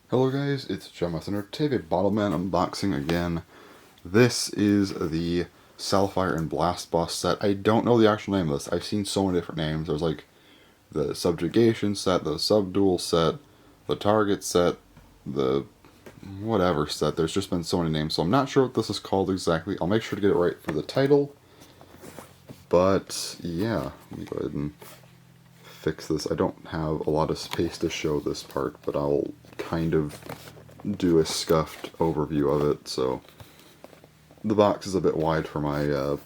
Hello guys, it's Gemma Center. Today Bottleman unboxing again. This is the Salafire and Blast Boss set. I don't know the actual name of this. I've seen so many different names. There's like the Subjugation set, the Subdual set, the Target set, the whatever set. There's just been so many names, so I'm not sure what this is called exactly. I'll make sure to get it right for the title. But yeah, let me go ahead and fix this. I don't have a lot of space to show this part, but I'll kind of do a scuffed overview of it. So the box is a bit wide for my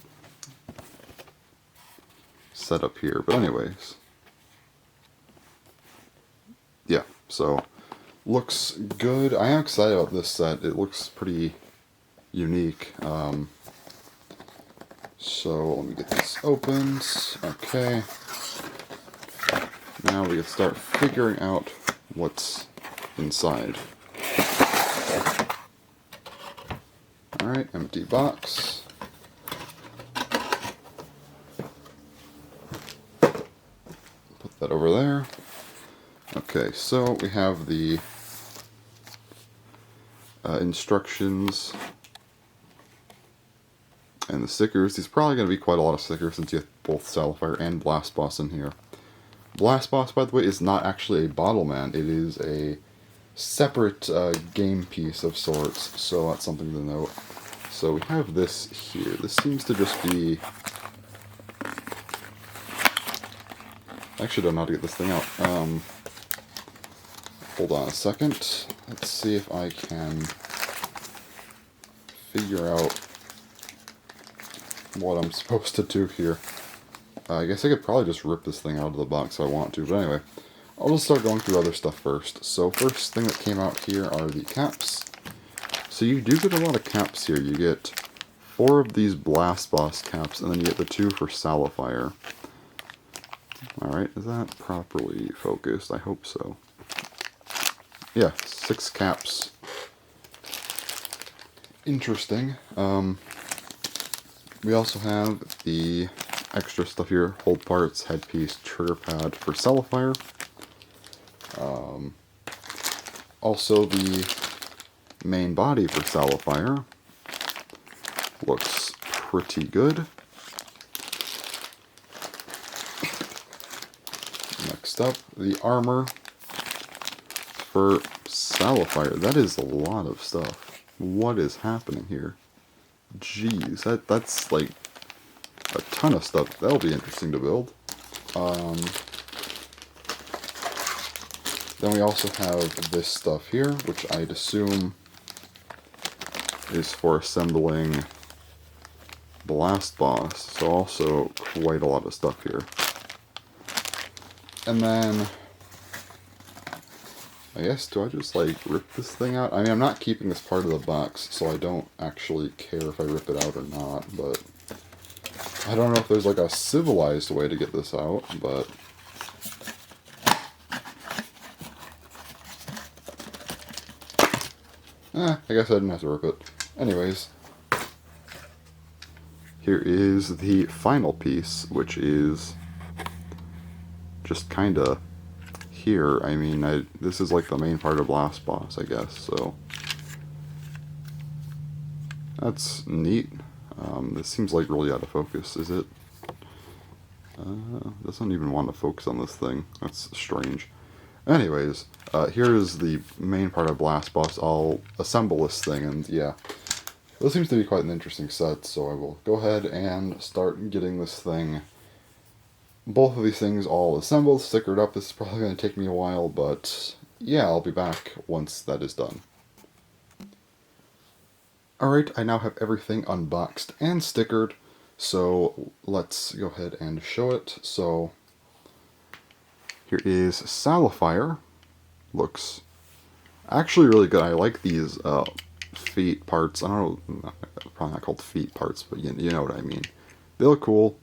setup here, but anyways, yeah, so looks good. I am excited about this set. It looks pretty unique. So let me get this opened. Okay, now we can start figuring out what's inside. Alright, empty box. Put that over there. Okay, so we have the instructions and the stickers. These are probably going to be quite a lot of stickers since you have both Salafire and Blast Boss in here. Blast Boss, by the way, is not actually a Bottleman. It is a separate game piece of sorts, so that's something to note. So we have this here. This seems to just be... I actually don't know how to get this thing out. Hold on a second. Let's see if I can figure out what I'm supposed to do here. I guess I could probably just rip this thing out of the box if I want to, but anyway. I'll just start going through other stuff first. So first thing that came out here are the caps. So you do get a lot of caps here. You get 4 of these Blast Boss caps, and then you get the 2 for Salafire. Alright, is that properly focused? I hope so. Yeah, 6 caps. Interesting. We also have the extra stuff here. Hold parts, headpiece, trigger pad for Salafire. Also the main body for Salafire. Looks pretty good. Next up, the armor for Salafire. That is a lot of stuff. What is happening here? Jeez, that's like a ton of stuff. That'll be interesting to build. Then we also have this stuff here, which I'd assume is for assembling Blast Boss. So also quite a lot of stuff here. And then, I guess, do I just like rip this thing out? I mean, I'm not keeping this part of the box, so I don't actually care if I rip it out or not, but I don't know if there's like a civilized way to get this out, but I guess I didn't have to rip it. Anyways, here is the final piece, which is just kinda here. I mean, this is like the main part of Blast Boss, I guess, so that's neat. This seems like really out of focus. Is it? Doesn't even want to focus on this thing. That's strange. Anyways, here is the main part of Blast Boss. I'll assemble this thing, and yeah, this seems to be quite an interesting set, so I will go ahead and start getting this thing, both of these things all assembled, stickered up. This is probably going to take me a while, but yeah, I'll be back once that is done. Alright, I now have everything unboxed and stickered, so let's go ahead and show it. So here is Salafire. Looks actually really good. I like these feet parts. I don't know, probably not called feet parts, but you know what I mean. They look cool.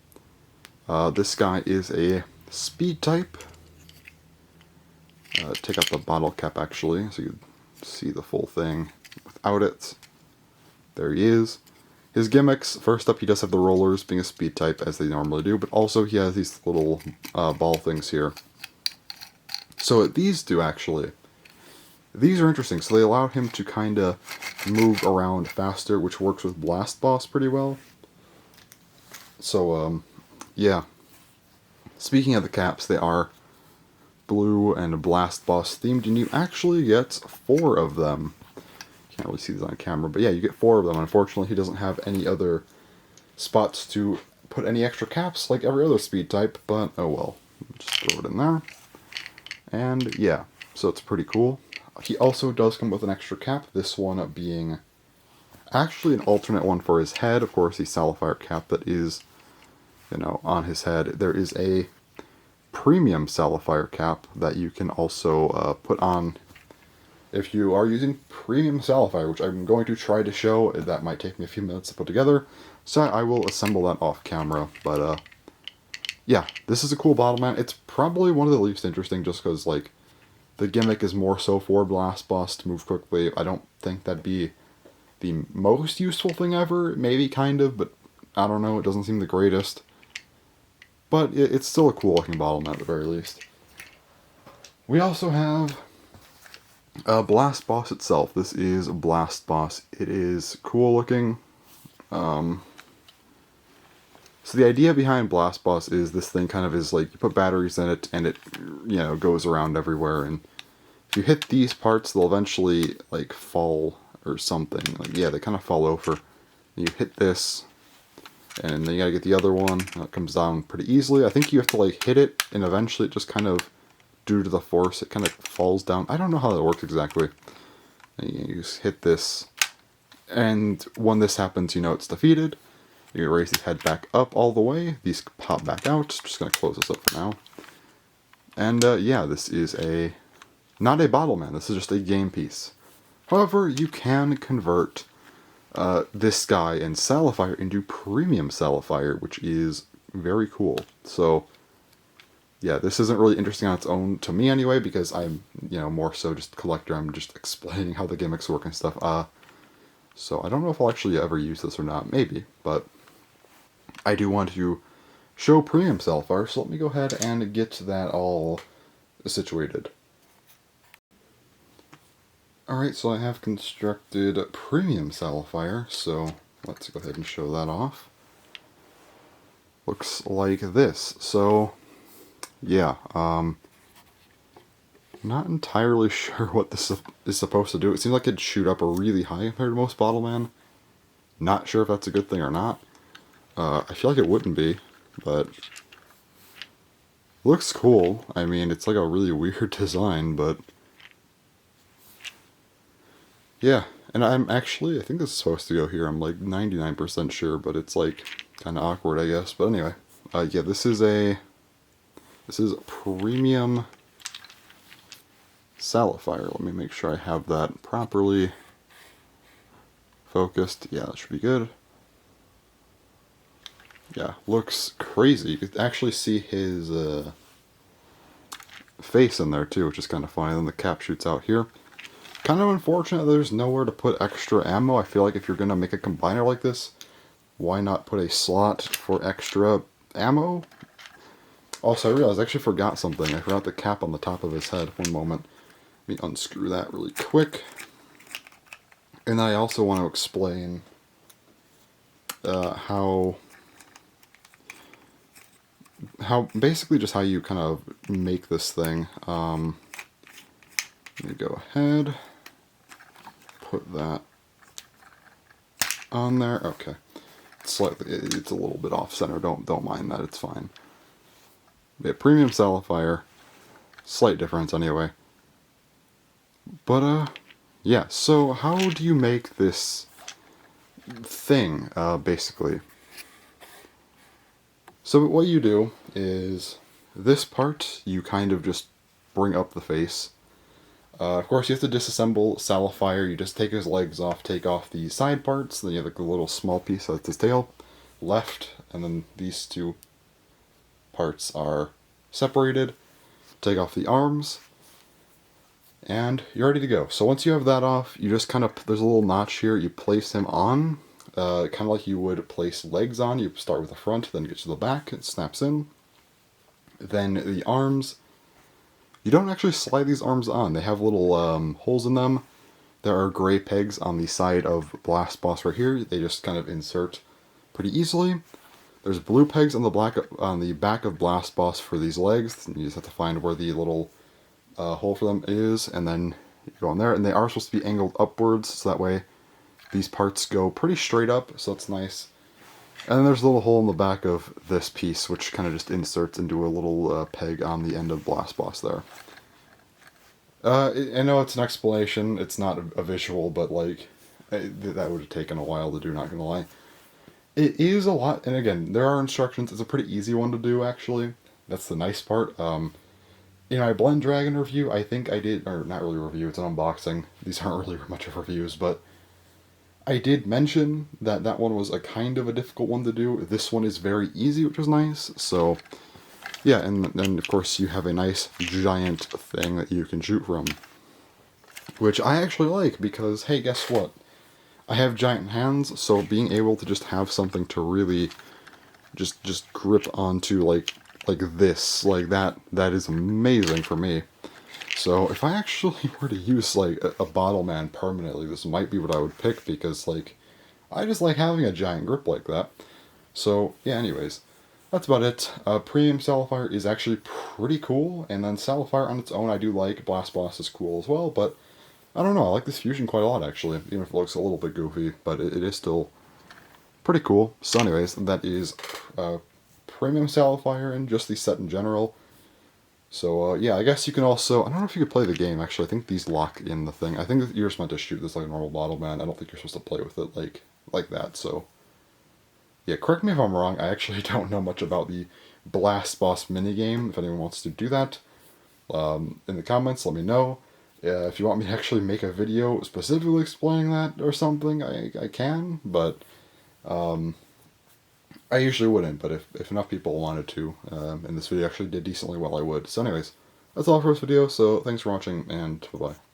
This guy is a speed type. Take out the bottle cap actually, so you can see the full thing without it. There he is. His gimmicks, first up, he does have the rollers, being a speed type, as they normally do, but also he has these little ball things here. So these do actually, these are interesting. So they allow him to kind of move around faster, which works with Blast Boss pretty well. So, yeah. Speaking of the caps, they are blue and Blast Boss themed, and you actually get 4 of them. Can't really see these on camera, but yeah, you get 4 of them. Unfortunately, he doesn't have any other spots to put any extra caps like every other speed type, but oh well. Just throw it in there. And yeah, so it's pretty cool. He also does come with an extra cap, this one being actually an alternate one for his head. Of course, the Salafire cap that is, you know, on his head. There is a premium Salafire cap that you can also put on if you are using premium Salafire, which I'm going to try to show. That might take me a few minutes to put together, so I will assemble that off camera. But yeah, this is a cool Bottleman. It's probably one of the least interesting just because, like, the gimmick is more so for Blast Boss to move quickly. I don't think that'd be the most useful thing ever. Maybe kind of, but I don't know. It doesn't seem the greatest. But it's still a cool looking Bottleman at the very least. We also have Blast Boss itself. This is Blast Boss. It is cool looking. So the idea behind Blast Boss is this thing kind of is like you put batteries in it and it, you know, goes around everywhere, and if you hit these parts they'll eventually like fall or something. Like, yeah, they kind of fall over. You hit this and then you gotta get the other one, and it comes down pretty easily. I think you have to like hit it and eventually it just kind of, due to the force, it kind of falls down. I don't know how that works exactly. And you just hit this, and when this happens, you know it's defeated. You raise his head back up all the way. These pop back out. Just going to close this up for now. And yeah, this is not a Bottleman. This is just a game piece. However, you can convert this guy in Salafire into premium Salafire, which is very cool. So yeah, this isn't really interesting on its own to me anyway, because I'm, you know, more so just a collector. I'm just explaining how the gimmicks work and stuff. So I don't know if I'll actually ever use this or not. Maybe, but I do want to show premium Salafire, so let me go ahead and get that all situated. Alright, so I have constructed premium Salafire, so let's go ahead and show that off. Looks like this. So yeah, not entirely sure what this is supposed to do. It seems like it'd shoot up really high compared to most Bottleman. Not sure if that's a good thing or not. I feel like it wouldn't be, but looks cool. I mean, it's like a really weird design, but yeah. And I think this is supposed to go here. I'm like 99% sure, but it's like kind of awkward, I guess. But anyway, yeah, this is premium Salafire. Let me make sure I have that properly focused. Yeah, that should be good. Yeah, looks crazy. You could actually see his face in there too, which is kind of funny. Then the cap shoots out here. Kind of unfortunate there's nowhere to put extra ammo. I feel like if you're going to make a combiner like this, why not put a slot for extra ammo? Also, I realized I actually forgot something. I forgot the cap on the top of his head. One moment. Let me unscrew that really quick. And I also want to explain how basically just how you kind of make this thing. Let me go ahead, put that on there. Okay, it's a little bit off center. Don't mind that. It's fine. Yeah, premium Salafire, slight difference anyway. But yeah. So how do you make this thing basically? So what you do is this part you kind of just bring up the face. Of course, you have to disassemble Salafire. You just take his legs off, take off the side parts, then you have like a little small piece that's his tail left, and then these two parts are separated. Take off the arms, and you're ready to go. So once you have that off, you just kind of, there's a little notch here, you place him on, kind of like you would place legs on. You start with the front, then get to the back, it snaps in. Then the arms, you don't actually slide these arms on. They have little holes in them. There are gray pegs on the side of Blast Boss right here. They just kind of insert pretty easily. There's blue pegs on the back of Blast Boss for these legs. You just have to find where the little hole for them is, and then you go on there. And they are supposed to be angled upwards, so that way these parts go pretty straight up, so that's nice. And then there's a little hole in the back of this piece, which kind of just inserts into a little peg on the end of Blast Boss there. I know it's an explanation, it's not a visual, but like, that would have taken a while to do, not gonna lie. It is a lot, and again, there are instructions. It's a pretty easy one to do, actually. That's the nice part. In my Blend Dragon review, I think I did, or not really review, it's an unboxing. These aren't really much of reviews, but I did mention that that one was a kind of a difficult one to do. This one is very easy, which is nice. So, yeah, and then of course you have a nice giant thing that you can shoot from. Which I actually like, because, hey, guess what? I have giant hands, so being able to just have something to really just grip onto like this, like that is amazing for me. So if I actually were to use like a Bottleman permanently, this might be what I would pick, because like I just like having a giant grip like that. So yeah, anyways, that's about it. Premium Salafire is actually pretty cool, and then Salafire on its own I do like. Blast Boss is cool as well, but I don't know, I like this fusion quite a lot actually, even if it looks a little bit goofy, but it is still pretty cool. So anyways, that is Premium Salafire and just the set in general. So yeah, I guess you can also, I don't know if you could play the game actually, I think these lock in the thing. I think that you're just meant to shoot this like a normal Bottleman. I don't think you're supposed to play with it like that, so. Yeah, correct me if I'm wrong, I actually don't know much about the Blast Boss minigame. If anyone wants to do that, in the comments, let me know. If you want me to actually make a video specifically explaining that or something, I can, but I usually wouldn't, but if enough people wanted to, and this video actually did decently well, I would. So anyways, that's all for this video, so thanks for watching, and bye-bye.